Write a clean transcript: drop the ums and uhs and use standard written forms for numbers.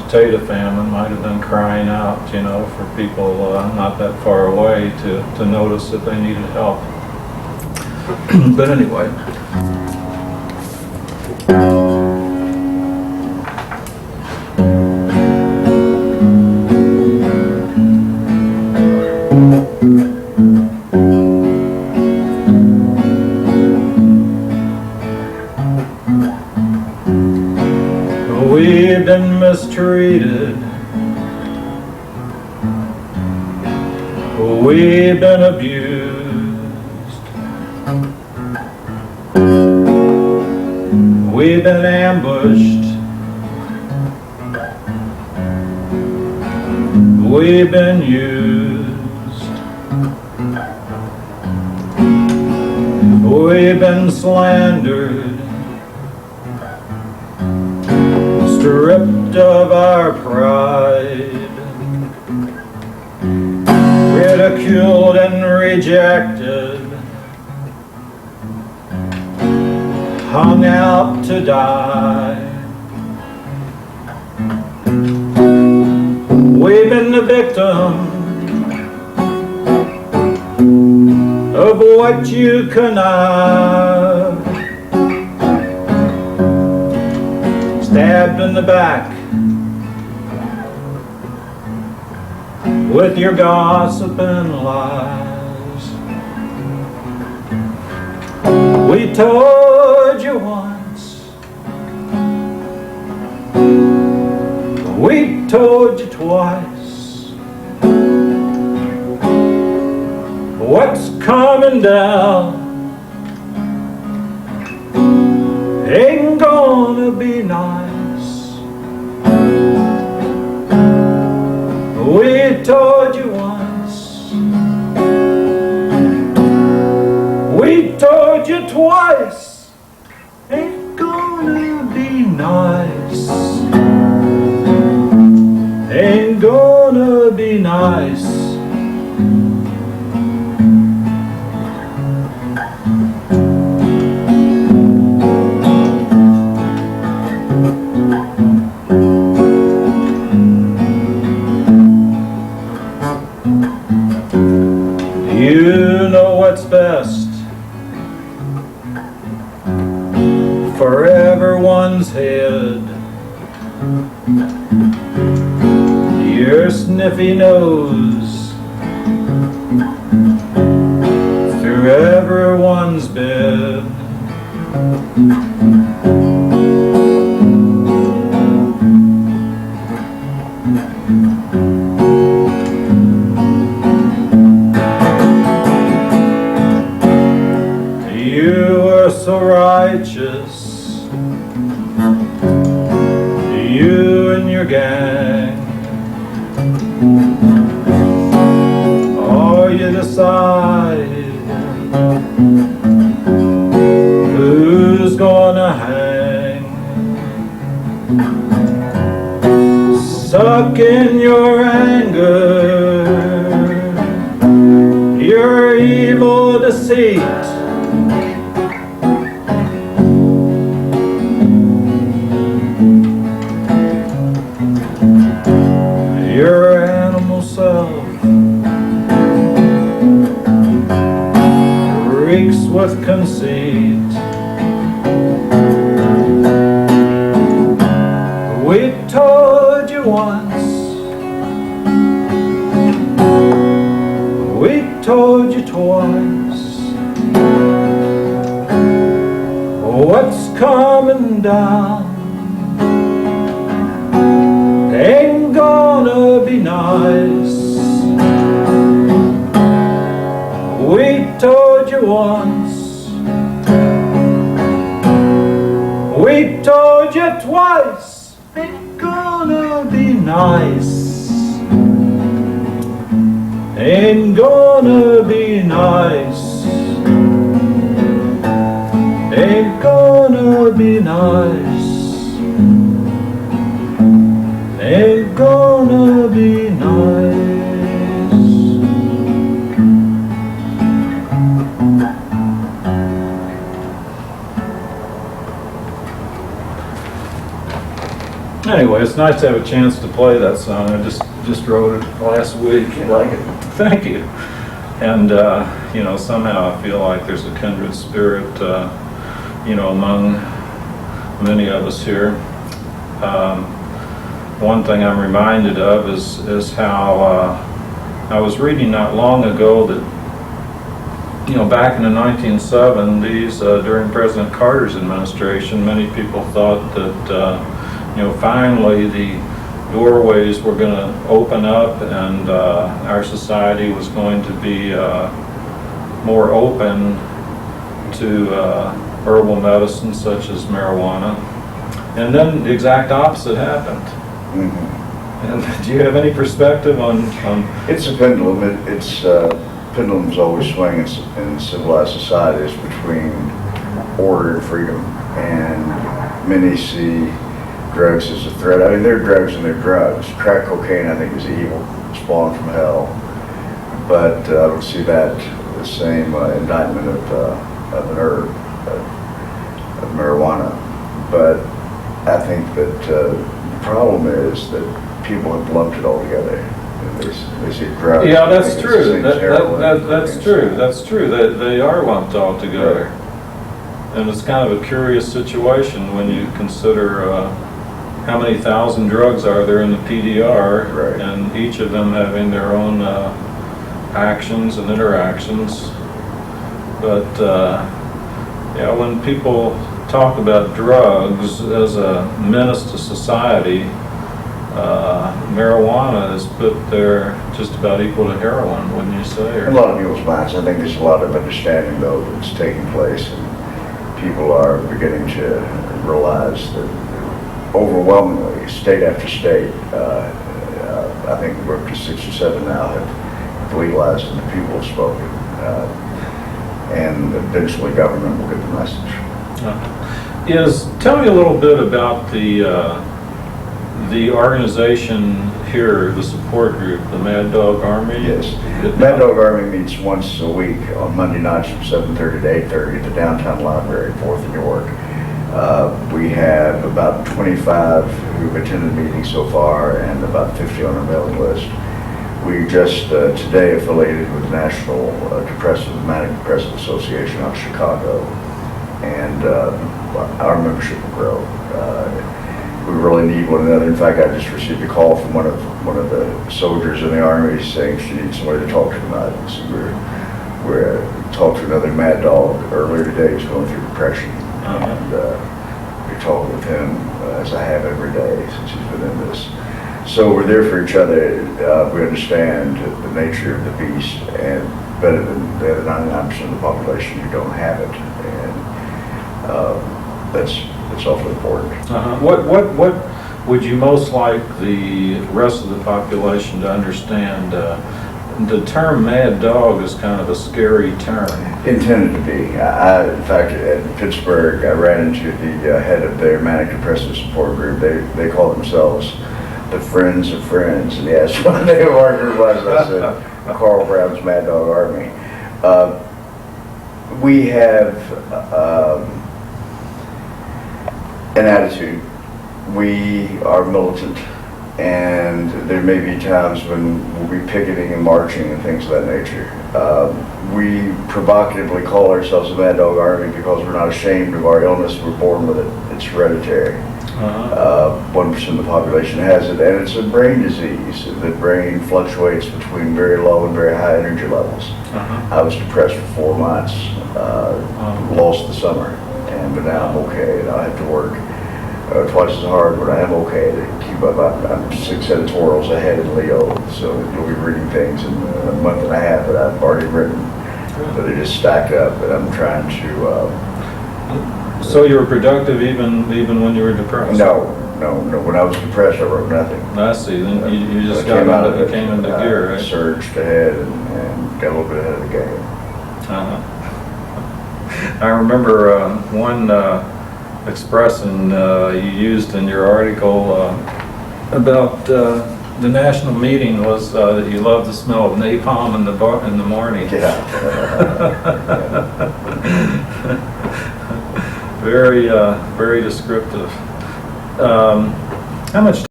potato famine might have been crying out, you know, for people not that far away to notice that they needed help. But anyway. We've been mistreated. We've been abused. We've been ambushed. We've been used. We've been slandered. Stripped of our pride, ridiculed and rejected, hung out to die. We've been the victim of what you connive. Stabbed in the back with your gossip and lies. We told you once, we told you twice, what's coming down ain't gonna be nice. We told you once, we told you twice, ain't gonna be nice. Ain't gonna be nice. You know what's best for everyone's head. Your sniffy nose through everyone's bed. You were so righteous, you and your gang. Oh, you decide who's gonna hang. Suck in your anger, your evil deceit. Your animal self reeks with conceit. We told you once, we told you twice, what's coming down ain't gonna be nice. We told you once, we told you twice, ain't gonna be nice. Ain't gonna be nice. Ain't gonna be nice. Ain't gonna be nice. Anyway, it's nice to have a chance to play that song. I just wrote it last week. You like it? Thank you. And, you know, somehow I feel like there's a kindred spirit, you know, among many of us here. One thing I'm reminded of is how I was reading not long ago that, you know, back in the 1970s, during President Carter's administration, many people thought that, you know, finally the doorways were going to open up and our society was going to be more open to herbal medicine such as marijuana. And then the exact opposite happened. Mm-hmm. And do you have any perspective on It's a pendulum. It's pendulums always swing in civilized societies between order and freedom, and many see drugs as a threat. I mean, they're drugs and they're drugs. Crack cocaine, I think, is evil, spawned from hell. But I don't see that the same indictment of an herb, of marijuana. But I think that the problem is that people have lumped it all together. They see drugs. Yeah, that's true. That's true. That's true. They are lumped all together. Right. And it's kind of a curious situation when you consider how many thousand drugs are there in the PDR, right, and each of them having their own actions and interactions. But yeah, when people talk about drugs as a menace to society, marijuana is put there just about equal to heroin, wouldn't you say? In a lot of people's minds, I think there's a lot of understanding, though, that's taking place, and people are beginning to realize that overwhelmingly, state after state, I think we're up to 6 or 7 now, have legalized and the people have spoken. And eventually government will get the message. Tell me a little bit about the organization here, the support group, the Mad Dog Army. Yes, Mad Dog Army meets once a week on Monday nights from 7:30 to 8:30 at the downtown library, 4th and York. We have about 25 who've attended the meeting so far and about 50 on our mailing list. We just today affiliated with the National Manic Depressive Association out of Chicago, and our membership will grow. We really need one another. In fact, I just received a call from one of the soldiers in the Army saying she needs somebody to talk to tonight. So we're talked to another Mad Dog earlier today who's going through depression, and we talked with him as I have every day since he's been in this. So we're there for each other. We understand the nature of the beast, and better than the other 99% of the population who don't have it, and that's awfully important. What would you most like the rest of the population to understand? The term "mad dog" is kind of a scary term. Intended to be. In fact, at Pittsburgh, I ran into the head of their manic depressive support group. They call themselves the Friends of Friends, and he asked what the name of our group was. I said, Carl Brown's Mad Dog Army. We have an attitude. We are militant, and there may be times when we'll be picketing and marching and things of that nature. We provocatively call ourselves a Mad Dog Army because we're not ashamed of our illness. We're born with it. It's hereditary. 1% of the population has it, and it's a brain disease. The brain fluctuates between very low and very high energy levels. I was depressed for 4 months, lost the summer, but now I'm okay, and I have to work twice as hard, but I am okay to keep up. I'm 6 editorials ahead in Leo, so you'll be reading things in a month and a half that I've already written. So they just stacked up, but I'm trying to... So you were productive even when you were depressed? No. When I was depressed, I wrote nothing. I see. Then you just came into gear, right? I surged ahead and got a little bit ahead of the game. I remember one expression you used in your article about the national meeting was that you love the smell of napalm in the morning. Yeah. Very descriptive. How much